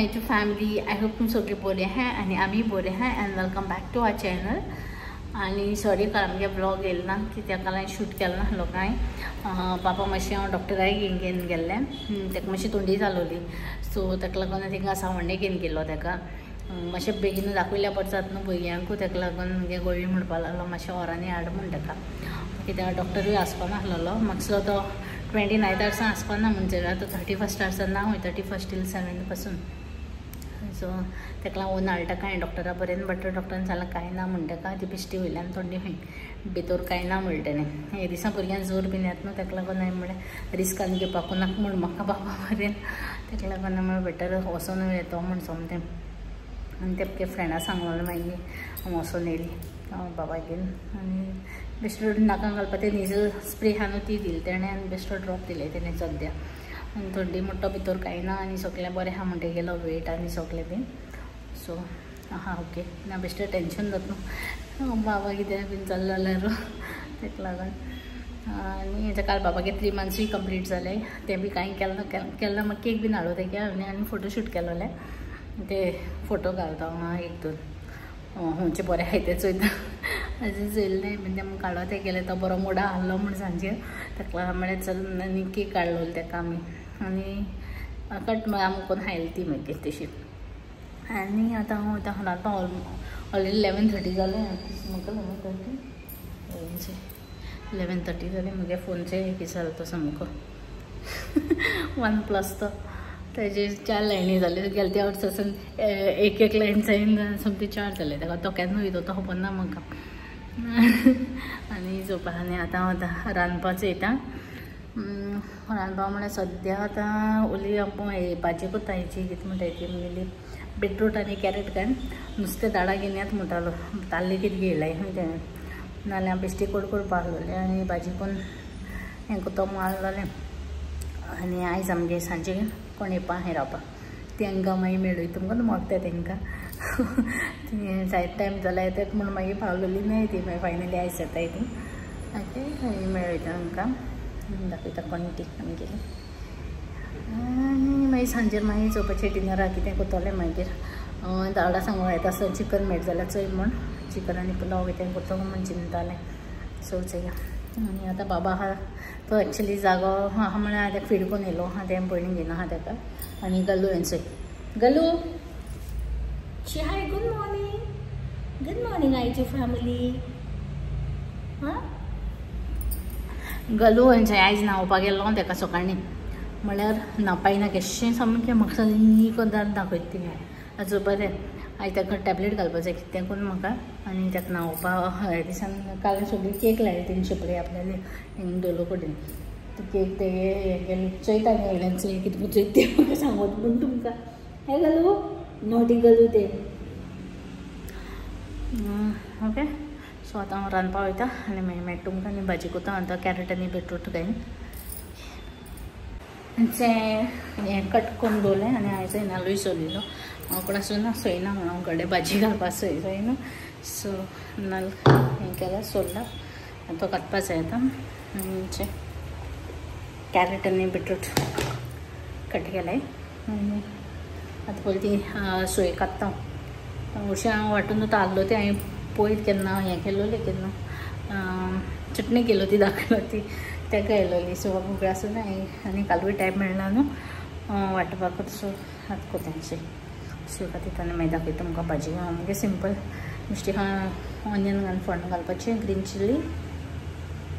YouTube family. I hope तुम सगळे बरे आहाय आणि आम्ही बरे आहाय and welcome back to our channel. आणि सॉरी काल आमगे ब्लॉग येल ना की त्या काल शूट केला नासलो काय पापा मातशें हांव डॉक्टराक घेवन गेल्लें ताका मातशी तोंडी चालवली सो ताका लागून थिंगा सावंडे घेवन गेलो ताका मातशें बेगीन दाखयल्यार बरें जाता न्हू भुरग्यांकूय ताका लागून मुगे गोळी म्हणपाक लागलो मातशें वरांनी हाड म्हण ताका कित्याक डॉक्टरूय आसपा नासलो मातसो तो 29 आसपाना म्हणजे तो 31 ना हूंय 31 till 7 पासून सो ताका लागून हाडटा काय डॉक्टरा बरें बट डॉक्टरान सांगलें कांय ना म्हण ताका ती बिश्टी वयल्यान तोंडी हूंय भितर कांय ना म्हण तेणें हे दिसा भुरग्यांक जोर बीन येता न्हू ताका लागून हांवें म्हळें रिस्कान घेवपाकू नाका म्हण म्हाका बाबा बरें ताका लागून हांवें बेटर वचून येतो म्हण सोमतें आनी ते फ्रेंडा सांगलें मागीर हांव वचून येयली बाबागेर आनी बेश्टो नाकान घालपा ते नीजल स्प्रे आहा न्हू ती दिली तेणें आनी बेश्टो ड्रॉप दिले तेणें सद्या आनी थंडी म्हणटा भितर कांय ना आनी सगळें बरें आहा म्हणटा गेलो वेट आनी सगळें बीन सो आहा ओके ना बेश्टें टेंशन जाता न्हू बाबा कितें बीन जालें जाल्यार ताका लागून आनी काल बाबागे 3 months कंप्लीट जाले ते बी कांय केन्ना म्हाका केक बीन हाडूं तेगे आनी फोटोशूट केलोलें ते फोटो घालता एक दोन खंयचे बरें आहाय ते चोयता अशें चोयलें म्हणजे आमी काडो ते गेले तो बरो मुडा आहलो म्हण सांजे ताका लागून म्हळें चल आनी केक काडलोली ताका आमी आनी कट आमी कोण हायली ती मागीर तशी आनी आतां हांव आतां रांदपाक ऑलरेडी 11:30 जालें म्हाका 11:30 जालें म्हगे फोनचे एक जालो तो सामको OnePlus तो तेजे 4 लायनी जाले गेले त्या वर्सासून एक लायन जायन समथींग 4 जाले ताका तो केन्ना वयता तो खबर ना म्हाका आनी चोवपा आनी आतां हांव रांदपाचो येता रांदपा म्हळ्यार सद्या आतां ओली हे भाजी कोत्ता हेची कितें म्हणटा ती म्हगेली बीटरूट आनी कॅरेट घालून नुस्तें दाडा घेवन येता म्हणटालो ताल्ले कितें घेयलाय तेणें नाल्यार बेश्टी कोडकोड पावलोलें आनी भाजी कोण हें कोतो मारलोलें आनी आयज आमगे सांजे कोण येवपा हें रावपाक तांकां मागीर मेळ्ळी तुमकां मोगता तांकां ती जायत टायम जाला येतात म्हूण मागीर पावलेली न्हय ती मागीर फायनली आयज येताय ती ओके मेळयता तांकां दाखयता कोण ती आमगेली आनी मागीर सांजेर मागीर चोवपाचें डिनराक कितें कोतोलें मागीर दाडा सांगूंक येता सो चिकन मेळटा जाल्यार चोय म्हण चिकन आनी पुलाव कितें कोतो म्हण चिंतालें सो चोया आनी आतां बाबा आहा तो एक्चुली जागो आहा म्हळ्यार हांव ताका फीड कोन्न येयलो आहा तें पयलीं घेयना आहा ताका आनी गल्लू हें चोय Gallu she hi good morning आयची फॅमिली हां गल्लू हेंचें आयज न्हांवपाक गेल्लो ताका सकाळीं म्हळ्यार न्हावपायना केश्शें सामकें म्हाका सगळी कोदार दाखयता ती हाजो बरें आयज ताका टॅबलेट घालपाक जाय कितें करून म्हाका आनी ताका न्हांवपाक ह्या दिसान काल सगळी केक लायली तेणी शेपडी आपल्याली हिंग दोलो कडेन ती केक ते हें केली चोयता न्ही वयल्यान चोय कितें चोयता तें म्हाका सांगत पूण तुमकां हें घालू नोटी घालू तें ओके सो आतां हांव रांदपाक वयता आनी मागीर मेळटा तुमकां आनी भाजी कोता आतां कॅरेट आनी बीटरूट घालून तें हें कट करून दवरलें आनी आयज नाल्लूय सोलिल्लो हांव कोणा सुद्दां सोयना म्हणून हांव घडे भाजी घालपाक सोय न्हू सो नाल्ल हें केल्यार सोडला आनी तो काडपाक जाय आतां आनी कॅरेट आनी बीटरूट कट केलाय आनी आतां पयलीं ती सोय काडटा हरशीं हांव वांटून तो आहलो तें हांवें पयलीं केन्ना हें केलोलें केन्ना चटणी केलो ती दाखयलो ती ताका येयलोली सो उगडास सुद्दां आनी कालूय टायम मेळना न्हू वांटपाक सो आतां कोत्यांचें सो खातीर आनी मागीर दाखयता तुमकां भाजी म्हणजे सिंपल बेश्टी ऑनियन घालून फोण्ण घालपाचें ग्रीन चिली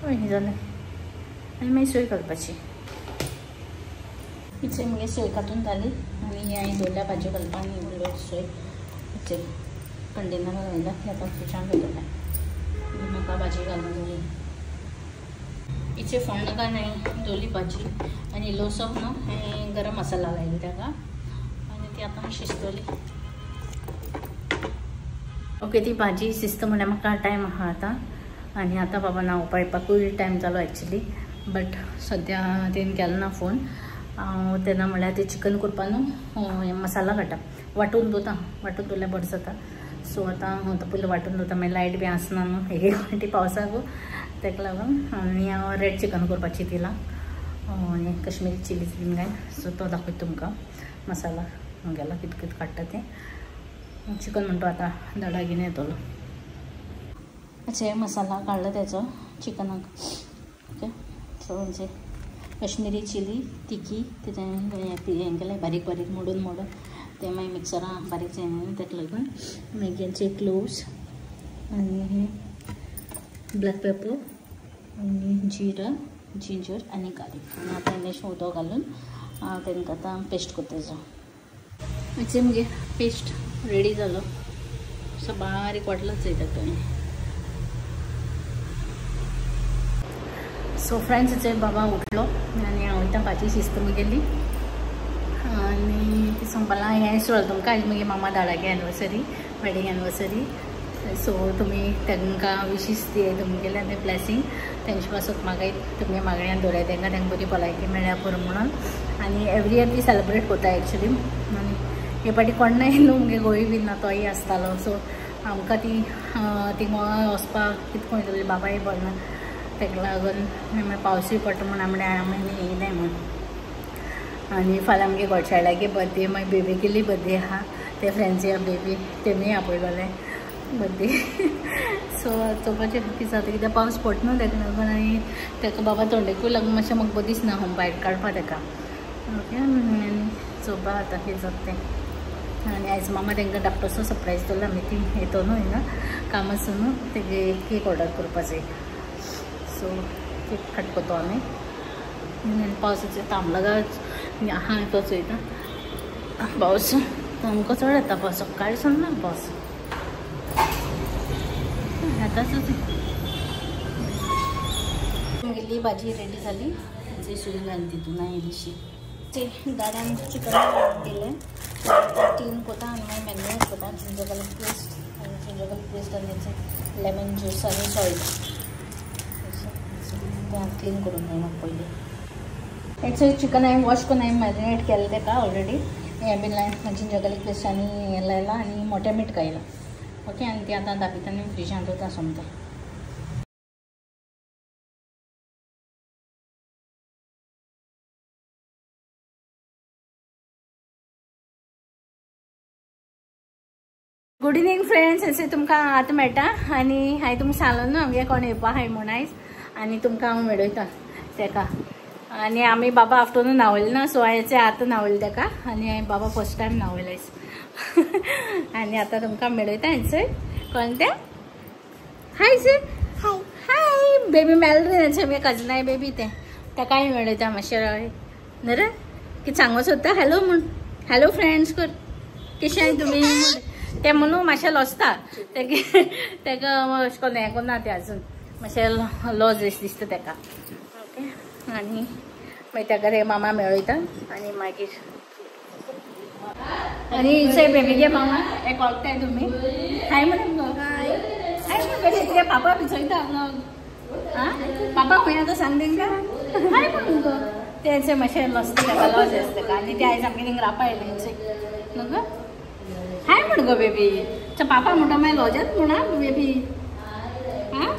हय जालें आनी मागीर सोय घालपाची इचे मगे सोय काडून जाली आनी हांवें दवरल्या भाजी घालपा आनी उरलो सोय इचे कंटेनरान घायला ती आतां फ्रिजान दवरल्या म्हाका भाजी घालून दवरली इचे फोण्ण घालून हांवें दवरली भाजी आनी इल्लोसो न्हू हांवें गरम मसाला लायलो ताका आनी ती आतां शिजतली ओके ती भाजी शिजत म्हळ्यार म्हाका टायम आहा आतां आनी आतां बाबा न्हांवपा येवपाकूय टायम जालो एक्चुली बट सद्या तेणें केलो ना फोन हांव तेन्ना म्हळ्यार ते चिकन करपा न्हू मसाला काडटा वांटून दवरल्यार बरें जाता सो आतां हांव तो पयलीं वांटून दवरता मागीर लायट बी आसना न्हू एक फावटी पावसाक ताका लागून आनी हांव रेड चिकन करपाची दिलां आनी कश्मीरी चिलीज बीन घालून सो तो दाखयता तुमकां मसाला गेला कितकित काडटा तें. चिकन म्हणतो आता दडा घेवन येतलो. मसाला काढला त्याचो चिकनाक. ओके, सो म्हणजे कश्मीरी चिली तिखी तेजें हें केलें बारीक बारीक मोडून ते मागीर मिक्सरान बारीक जायना ताका लागून. मागीर क्लोव्स आनी ब्लॅक पेपर आनी जिरा जिंजर आनी गार्लीक आनी आतां इल्लेशें उदक घालून तांकां आतां पेस्ट करता. मातशें मगे पेस्ट रेडी जालो. असो बारीक वाटलोच जाय ताका. सो फ्रेंड्स बाबा उठलो आनी हांव वयता भाजी शिस्त गेली आनी ती सांगपाक हें सोडल तुमकां आयज मगे मामा धाडागे एनिवर्सरी वेडिंग एनिवर्सरी. सो तुमी तांकां विशीस दिय तुमगेले आनी ब्लेसींग तेंचे पासून मागाय तुमी मागण्या दवराय तांकां बरी भलायकी मेळ्ळ्या पुरो म्हणून. आनी एवरी इयर ती सेलिब्रेट करता एक्चुली. आनी हे फाटी कोण ना न्हू मगे गोंय बीन ना तोय आसतालो. सो आमकां ती थिंगा वचपाक कितें कोण बाबाय बरना ताका लागून पावसूय पडटा म्हूण आमी येयले म्हूण. आनी फाल्यां आमगे घोडशाळ्यागे बर्थडे मागीर बेबीगेली बर्थडे आहा ते फ्रेंड्स बेबी तेमी आपयलोले बर्थडे. सो चोवपाचें कितें जाता कित्याक पावस पडटा न्हू ताका लागून. आनी ताका बाबा तोंडेकूय लागून मातशें म्हाका बरें दिसना हूम भायर काडपा ताका. ओके, आनी चोवपा आतां कितें जाता तें. आनी आयज मामा तांकां धाकटोसो सरप्रायज दवरला. आमी ती येतो न्हू हिंगा कामासून तेगे केक ऑर्डर करपा जाय. सो केक कट करतो आमी. पावसाचें थांबला काय आहा तो चोयता पावस आमकां चड येता पावस सकाळीसून ना पावस येताच. गेली भाजी रेडी जाली. जी सुरी घालून तितून इल्लीशी ते दाड्यान चिकन केलें 3 कोता आनी मागीर मॅरिनेट कोता जिंजर गार्लीक पेस्ट आनी लेमन ज्यूस आनी सॉल्ट क्लीन करून घेवना पयलीं. एक्चुअली चिकन हांवें वॉश करून हांवें मॅरिनेट केलें ताका ऑलरेडी. हें बीन लायन जिंजर गार्लीक पेस्ट आनी हें लायलां आनी मोठे मीठ घायलां. ओके, आनी ती आतां दाखयता आनी फ्रिजान दवरता सोमतें. Good evening friends. अशें तुमकां आतां मेळटा आनी हांवें तुमकां सांगलो न्हू आमगे कोण येवपा आहाय म्हूण आयज. आनी तुमकां हांव मेळयता ताका. आनी आमी बाबा आफ्टरनून न्हांवले ना सो हांवें आतां न्हांवले ताका. आनी हांवें बाबा फर्स्ट टायम न्हांवले आयज. आनी आतां तुमकां मेळयता हांयसर कोण तें. Hi sir. हाय हाय बेबी मेळ्ळें रे आमगे कजनाय बेबी तें ताकाय मेळयता मातशें राव न्हू रे. कितें सांगूं सोदता हॅलो म्हूण. हॅलो फ्रेंड्स कर कशें आहाय तुमी तें म्हणून मातशें लॉसता ताका अशें करून हें करना तें आजून मातशें लॉस दिसता ताका. ओके, आनी मागीर ताका रे मामा मेळयता आनी मागीर आनी इसे बेबीगे मामा एक वळखताय तुमी. हाय म्हणून गो हाय म्हणून कशें पापा विचारता ब्लॉग. आं पापा खंय आतां सांग तांकां हाय म्हणून गो. तेंचें मातशें लॉसता ताका लॉस आसता ताका. आनी ते आयज आमगे थिंगा रावपा येयलें तेंचें न्हू गो. हाय म्हण गो बेबी. पापा म्हणटा मागीर लॉजात म्हणा बेबी. आं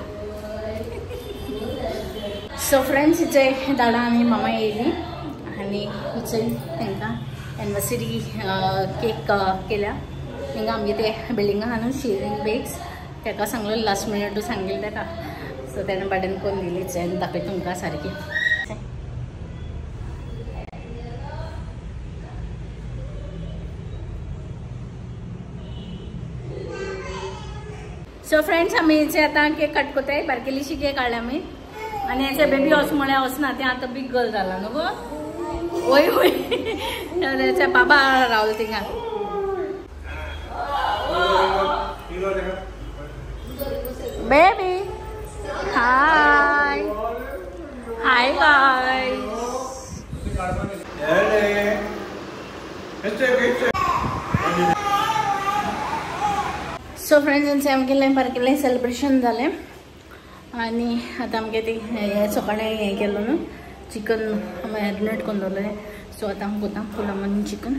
सो फ्रेंड्स हिचे दाडा आनी मामा येयली आनी हिचे तांकां एनिवर्सरी केक केल्या. हिंगा आमगे ते बिल्डिंगा आहा न्हू शेरिंग बेक्स ताका सांगलो लास्ट मिनट सांगलें ताका. सो ताणें बाडेन करून दिलीच आनी दाखयता तुमकां सारकी. सो फ्रेंड्स आमी हेचे आतां केक कट करताय. बारकेलीशी केक हाडल्या आमी आनी हेचे बेबी वच म्हळ्यार वचना तें आतां बिग गर्ल जाला न्हू गो. वय वय तेचे बाबा रावलो थिंगा. Baby hi hi guys. So friends आमगेलें बारकेलें सेलिब्रेशन जालें आनी आतां आमगे ती हें सकाळीं हें केलो न्हू चिकन मॅरिनेट करून दवरलें. सो आतां हांव करता फुलां मारून चिकन.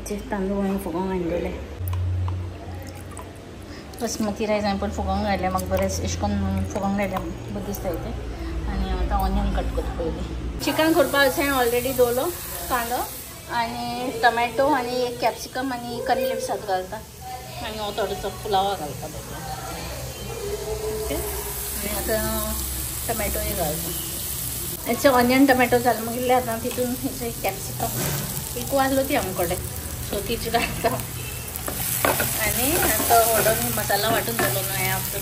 जे तांदूळ हांवें फुगोवंक घातलेले बासमती रायस हांवें पण फुगोवंक घातलें. म्हाका बरें अशें करून फुगोवंक घातलें बरें दिसता तें. आनी आतां ऑनियन कट करता पयलीं. चिकन करपा अशें ऑलरेडी दवरलो कांदो आणि टमॅटो आणि एक कॅप्सिकम आणि करी लिव्सात घालता आणि हो थोडंसो पुलावा घालता बघा. ओके आणि आता टमॅटोही घालता. याचे ऑनियन टमॅटो जाल मागिल्ले आता तितून हेचे कॅप्सिकम एक वाजलो ती आमकडे सो तीच घालता. आणि आता ओडून मसाला वाटून झालो ना आपलं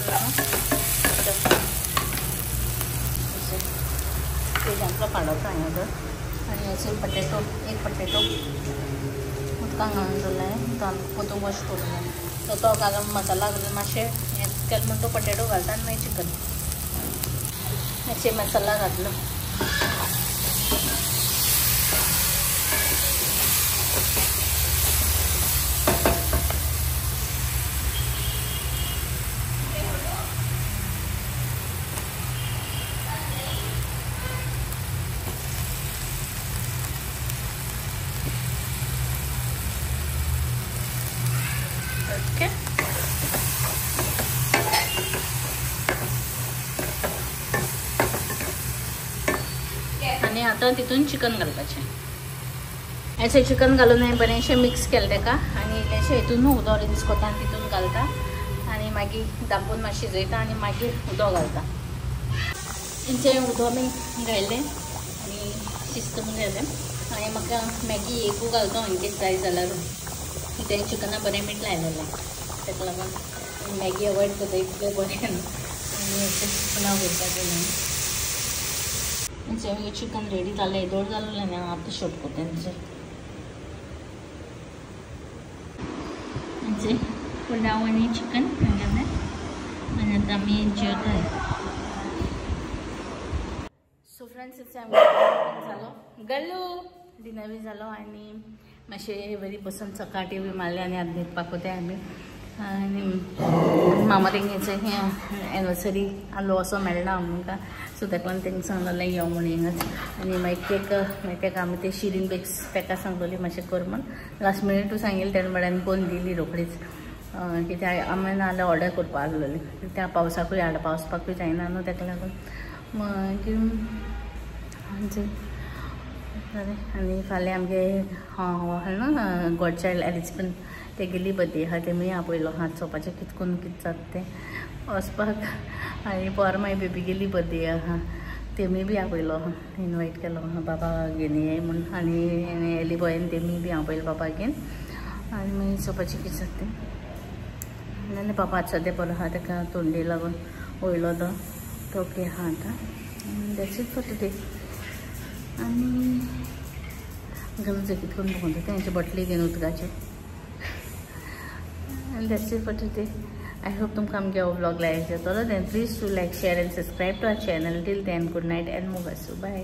पाडवता हांगा. आणि याचे पटेटो एक पटेटो उदकांत घालून दवरला तो आमकां पोतूंक वॉश करून सो तो घालून मसाला घालून मातशें हें केलें म्हणून तो पटेटो घालता आनी मागीर चिकन याचे मसाला घातलो. ओके आणि आता तितून चिकन घालपाचें. याचे चिकन घालून हांवें बरेंशें मिक्स केलें तेका आणि इल्लेशें हितून उदक रिन्स कोता आनी तितून घालता आणि मागीर धांपून मातशें शिजयता आणि मागीर उदक घालता. तेंचें उदक बी घायलें आणि शिजतून घालें आणि म्हाका मॅगी एकू घालता इनकेस जाय जाल्यार कित्याक चिकना बरें मीठ लायलेलें ताका लागून मॅगी अवॉयड करता इतलें बरें आनी पुलाव करता तें. तेंचें चिकन रेडी जालें दोड जालें न्ही आतां शॉट कोता तेंचें पुलाव आनी चिकन घालें आनी आतां आमी जेवताय. सो फ्रेंड्स इट्स जालो गल्लू डिनर बी जालो आनी मातशें बरी बसून सकाळी बी मारलें आनी आतां न्हिदपाक वताय आमी. आनी मामा तेंगेचें हें एनिवर्सरी आलो असो मेळना आमकां सो ताका लागून तेंका सांगलेलें यो म्हूण हिंगाच. आनी मागीर केक मागीर ताका आमी ते शिरीन बेक्स ताका सांगलोली मातशें कर म्हूण. लास्ट मिनिटू सांगिल्लें तेन्ना म्हळ्यार कोण दिली रोखडीच कित्याक आमी नाल्यार ऑर्डर करपा लागलोली कित्याक पावसाकूय पावसपाकूय जायना न्हू ताका लागून. मागीर आनी फाल्यां आमगे ना गॉड चायल्ड एलिजबन तेगेली बर्थडे आहा तेमी आपयलो आहा चोवपाचें कितकून कितें जाता तें वचपाक. आनी पोर मागीर बेबीगेली बर्थडे आहा तेमी बी आपयलो आहा इनवायट केलो आहा बाबा घेवन ये म्हूण. आनी एली बॉयन तेमी बी आपयलो बाबा घेवन आनी मागीर चोवपाचें कितें जाता तें. आनी बाबा आतां सद्या बरो आहा ताका तोंडी लागून वयलो तो ओके आहा आतां. That's it for today. आनी गरज कितकून बघून तेंचे बटली घेवन उदकाचे. And that's it for today. I hope तुमकां आमगे हो vlog like जातलो. Then please do like, share and subscribe to our channel. Till then, good night and mugasu. Bye.